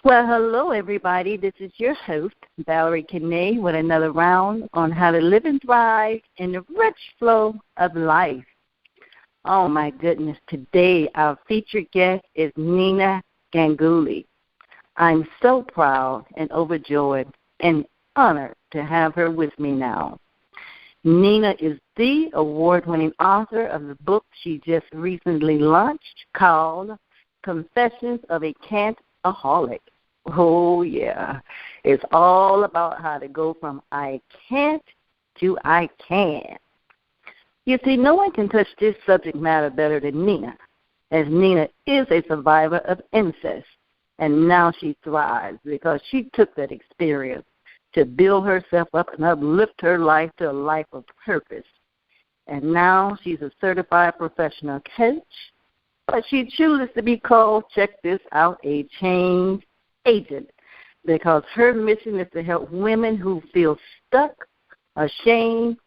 Well, hello, everybody. This is your host, Valerie Kene, with another round on how to live and thrive in the rich flow of life. Oh, my goodness. Today, our featured guest is Nina Ganguli. I'm so proud and overjoyed and honored to have her with me now. Nina is the award-winning author of the book she just recently launched called Confessions of a Can't-aholic. Oh, yeah. It's all about how to go from I can't to I can. You see, no one can touch this subject matter better than Nina, as Nina is a survivor of incest, and now she thrives because she took that experience to build herself up and uplift her life to a life of purpose. And now she's a certified professional coach, but she chooses to be called, check this out, a change agent, because her mission is to help women who feel stuck, ashamed,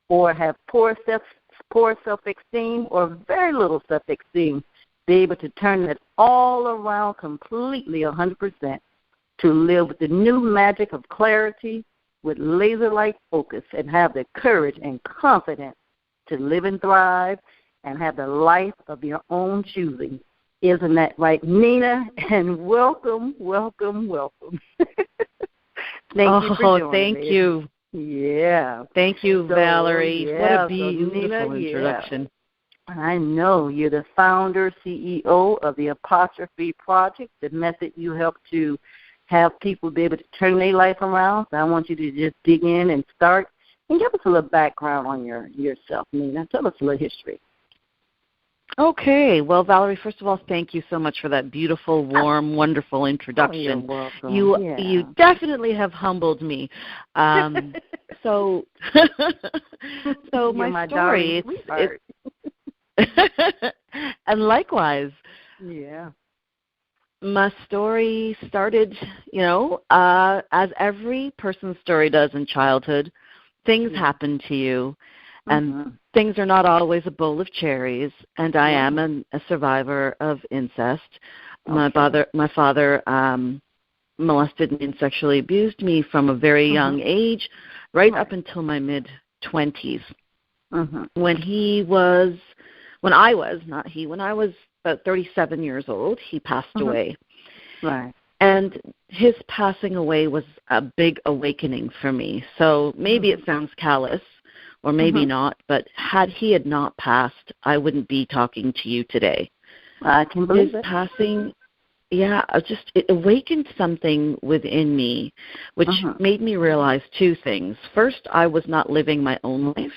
or have poor self-esteem or very little self-esteem, be able to turn it all around completely 100% to live with the new magic of clarity with laser-like focus and have the courage and confidence to live and thrive and have the life of your own choosing. Isn't that right, Nina? And welcome, welcome, welcome. Thank you for joining thank me. you. Yeah. Thank you, Valerie. Yeah, what a Nina, beautiful introduction. Yeah. I know. You're the founder, CEO of the Apostrophe Project, the method you help to have people be able to turn their life around. So I want you to just dig in and start and give us a little background on yourself, Nina. Tell us a little history. Okay. Well, Valerie, first of all, thank you so much for that beautiful, warm, wonderful introduction. Oh, you're welcome. You definitely have humbled me. So my story, and likewise. Yeah. My story started, as every person's story does in childhood. Things happen to you, and things are not always a bowl of cherries, and I am a survivor of incest. Okay. My father molested and sexually abused me from a very young age, right up until my mid-20s. When I was about 37 years old, he passed away. Right. And his passing away was a big awakening for me. So maybe it sounds callous, or maybe not, but had he not passed, I wouldn't be talking to you today. I can believe his passing, it awakened something within me, which made me realize two things. First, I was not living my own life.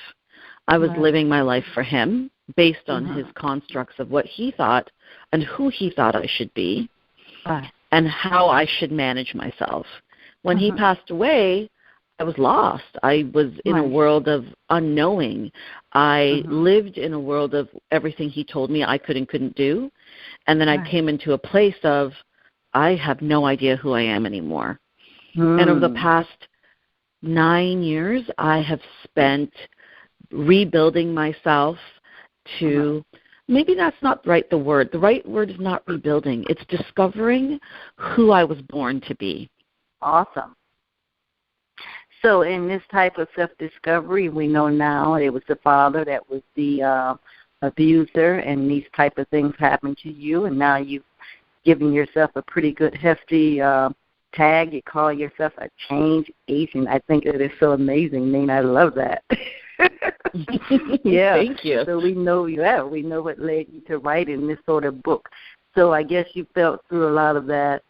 I was living my life for him, based on his constructs of what he thought and who he thought I should be, and how I should manage myself. When he passed away, I was lost. I was in a world of unknowing. I lived in a world of everything he told me I could and couldn't do, and then I came into a place of I have no idea who I am anymore. And over the past 9 years, I have spent rebuilding myself to, maybe that's not the word. The right word is not rebuilding. It's discovering who I was born to be. Awesome. So in this type of self-discovery, we know now it was the father that was the abuser, and these type of things happened to you, and now you've given yourself a pretty good, hefty tag. You call yourself a change agent. I think it is so amazing, Nina. I love that. Yeah. Thank you. So we know what led you to writing this sort of book. So I guess you felt through a lot of that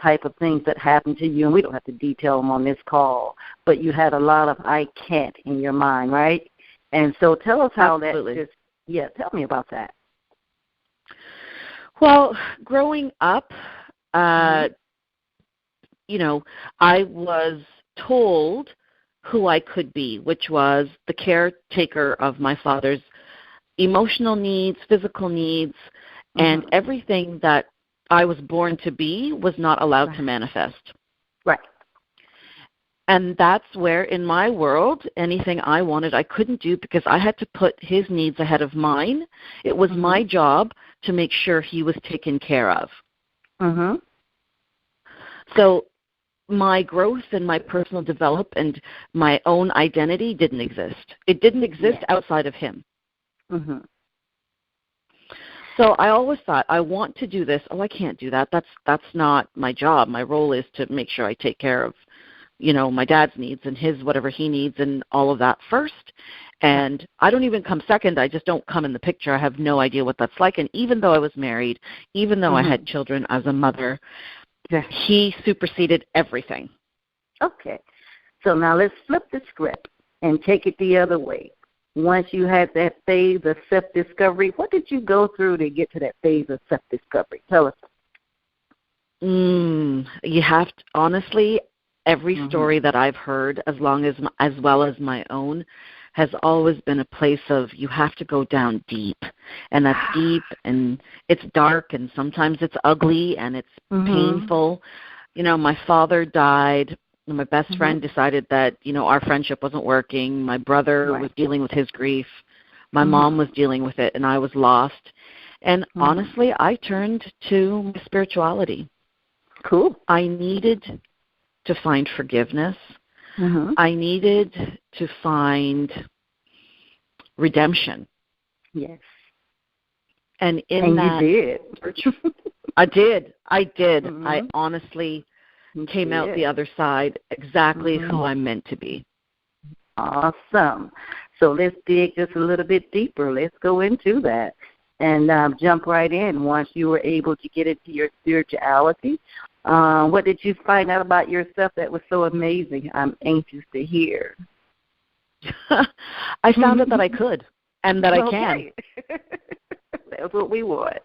type of things that happened to you, and we don't have to detail them on this call, but you had a lot of I can't in your mind, right? And so tell us how Absolutely. tell me about that. Well, growing up, I was told who I could be, which was the caretaker of my father's emotional needs, physical needs, and everything that I was born to be was not allowed to manifest. Right. And that's where, in my world, anything I wanted I couldn't do because I had to put his needs ahead of mine. It was my job to make sure he was taken care of. So my growth and my personal development and my own identity didn't exist. It didn't exist outside of him. Mm-hmm. So I always thought, I want to do this. Oh, I can't do that. That's not my job. My role is to make sure I take care of, my dad's needs and his whatever he needs and all of that first. And I don't even come second. I just don't come in the picture. I have no idea what that's like. And even though I was married, even though I had children as a mother, he superseded everything. Okay. So now let's flip the script and take it the other way. Once you had that phase of self-discovery, what did you go through to get to that phase of self-discovery? Tell us. You have to, honestly, every story that I've heard, as well as my own, has always been a place of you have to go down deep. And that's deep, and it's dark, and sometimes it's ugly, and it's painful. My father died. My best friend decided that, our friendship wasn't working. My brother was dealing with his grief. My mom was dealing with it, and I was lost. And honestly, I turned to my spirituality. Cool. I needed to find forgiveness. I needed to find redemption. Yes. And you did. I did. I honestly came out the other side exactly who I'm meant to be. Awesome. So let's dig just a little bit deeper. Let's go into that and jump right in. Once you were able to get into your spirituality, what did you find out about yourself that was so amazing? I'm anxious to hear. I found out that I could and that I can. That's what we want.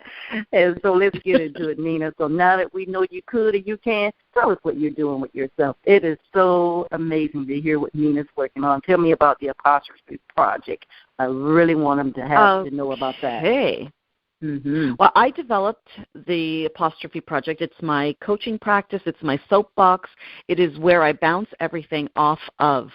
And so let's get into it, Nina. So now that we know you could and you can, tell us what you're doing with yourself. It is so amazing to hear what Nina's working on. Tell me about the Apostrophe Project. I really want them to know about that. Hey. Well, I developed the Apostrophe Project. It's my coaching practice. It's my soapbox. It is where I bounce everything off of,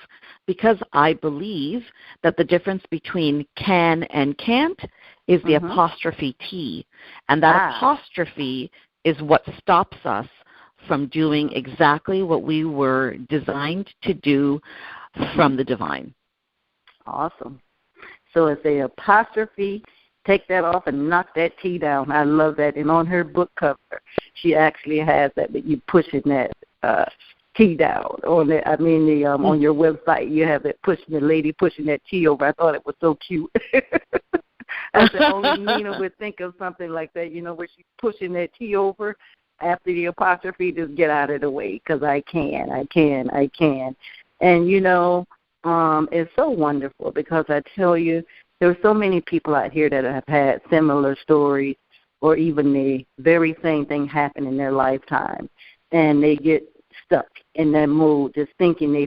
because I believe that the difference between can and can't is the apostrophe T. And that apostrophe is what stops us from doing exactly what we were designed to do from the divine. Awesome. So it's the apostrophe. Take that off and knock that T down. I love that. And on her book cover, she actually has that you pushing that T down. On your website, you have it the lady pushing that T over. I thought it was so cute. I said only Nina would think of something like that, where she's pushing that T over after the apostrophe. Just get out of the way, because I can. And, it's so wonderful, because I tell you, there are so many people out here that have had similar stories, or even the very same thing happen in their lifetime, and they get stuck in that mood, just thinking they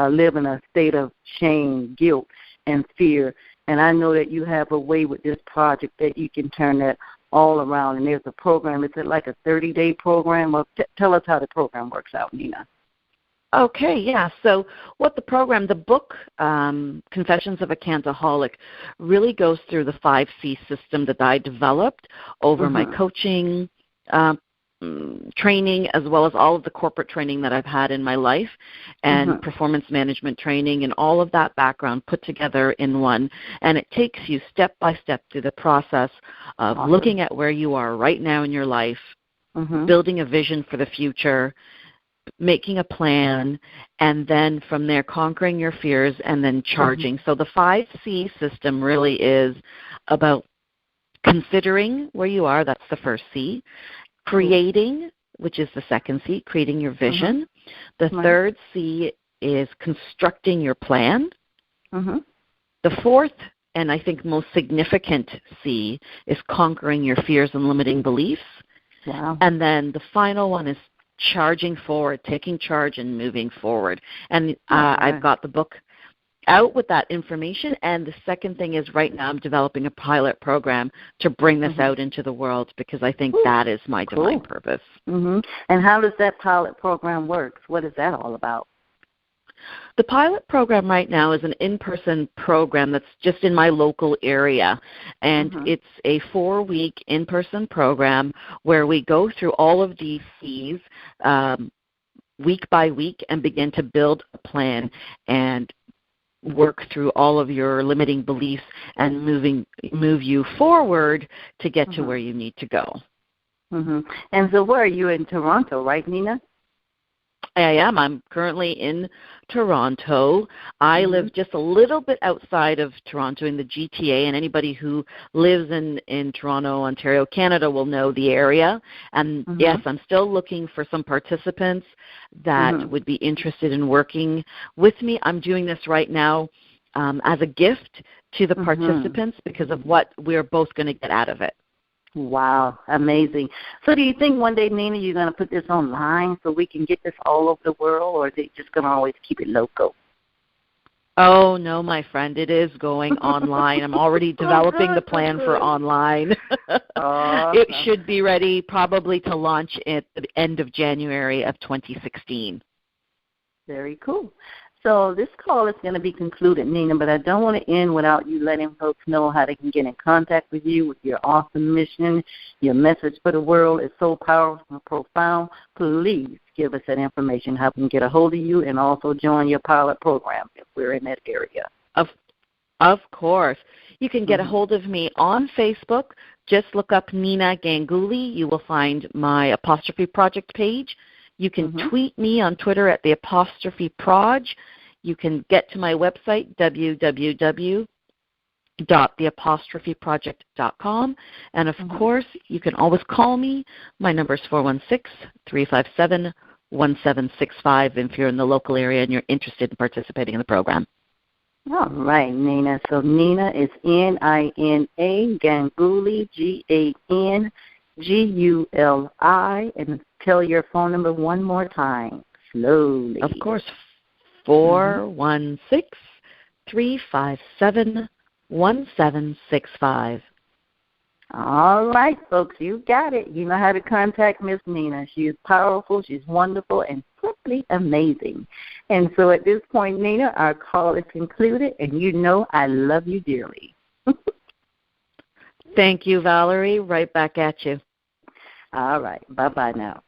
live in a state of shame, guilt, and fear. And I know that you have a way with this project that you can turn that all around. And there's a program. Is it like a 30-day program? Well, tell us how the program works out, Nina. Okay, yeah. So the book, Confessions of a Cantaholic, really goes through the 5C system that I developed over my coaching training, as well as all of the corporate training that I've had in my life, and performance management training, and all of that background put together in one. And it takes you step by step through the process of looking at where you are right now in your life, building a vision for the future, making a plan, and then from there conquering your fears and then charging. So the 5C system really is about considering where you are. That's the first C. Creating, which is the second C, creating your vision. The third C is constructing your plan. The fourth, and I think most significant C, is conquering your fears and limiting beliefs. Wow. And then the final one is charging forward, taking charge and moving forward. And I've got the book out with that information. And the second thing is, right now I'm developing a pilot program to bring this out into the world, because I think that is my divine purpose. And how does that pilot program work? What is that all about? The pilot program right now is an in-person program that's just in my local area, and it's a 4-week in-person program where we go through all of these C's week by week and begin to build a plan and work through all of your limiting beliefs and move you forward to get to where you need to go. And so where are you? In Toronto, right, Nina? I am. I'm currently in Toronto. I live just a little bit outside of Toronto in the GTA, and anybody who lives in Toronto, Ontario, Canada will know the area. And yes, I'm still looking for some participants that would be interested in working with me. I'm doing this right now as a gift to the participants because of what we're both going to get out of it. Wow, amazing. So do you think one day, Nina, you're going to put this online so we can get this all over the world, or is it just going to always keep it local? Oh, no, my friend, it is going online. I'm already developing the plan for online. It should be ready probably to launch at the end of January of 2016. Very cool. So this call is going to be concluded, Nina, but I don't want to end without you letting folks know how they can get in contact with you with your awesome mission. Your message for the world is so powerful and profound. Please give us that information, how we can get a hold of you, and also join your pilot program if we're in that area. Of course. You can get a hold of me on Facebook. Just look up Nina Ganguli. You will find my Apostrophe Project page. You can tweet me on Twitter at @the_proj. You can get to my website, www.theapostropheproject.com. And, of course, you can always call me. My number is 416-357-1765 if you're in the local area and you're interested in participating in the program. All right, Nina. So Nina is Nina, Ganguli, Ganguli, and tell your phone number one more time, slowly. Of course, 416-357-1765. All right, folks, you got it. You know how to contact Miss Nina. She is powerful, she's wonderful, and simply amazing. And so at this point, Nina, our call is concluded, and you know I love you dearly. Thank you, Valerie. Right back at you. All right. Bye-bye now.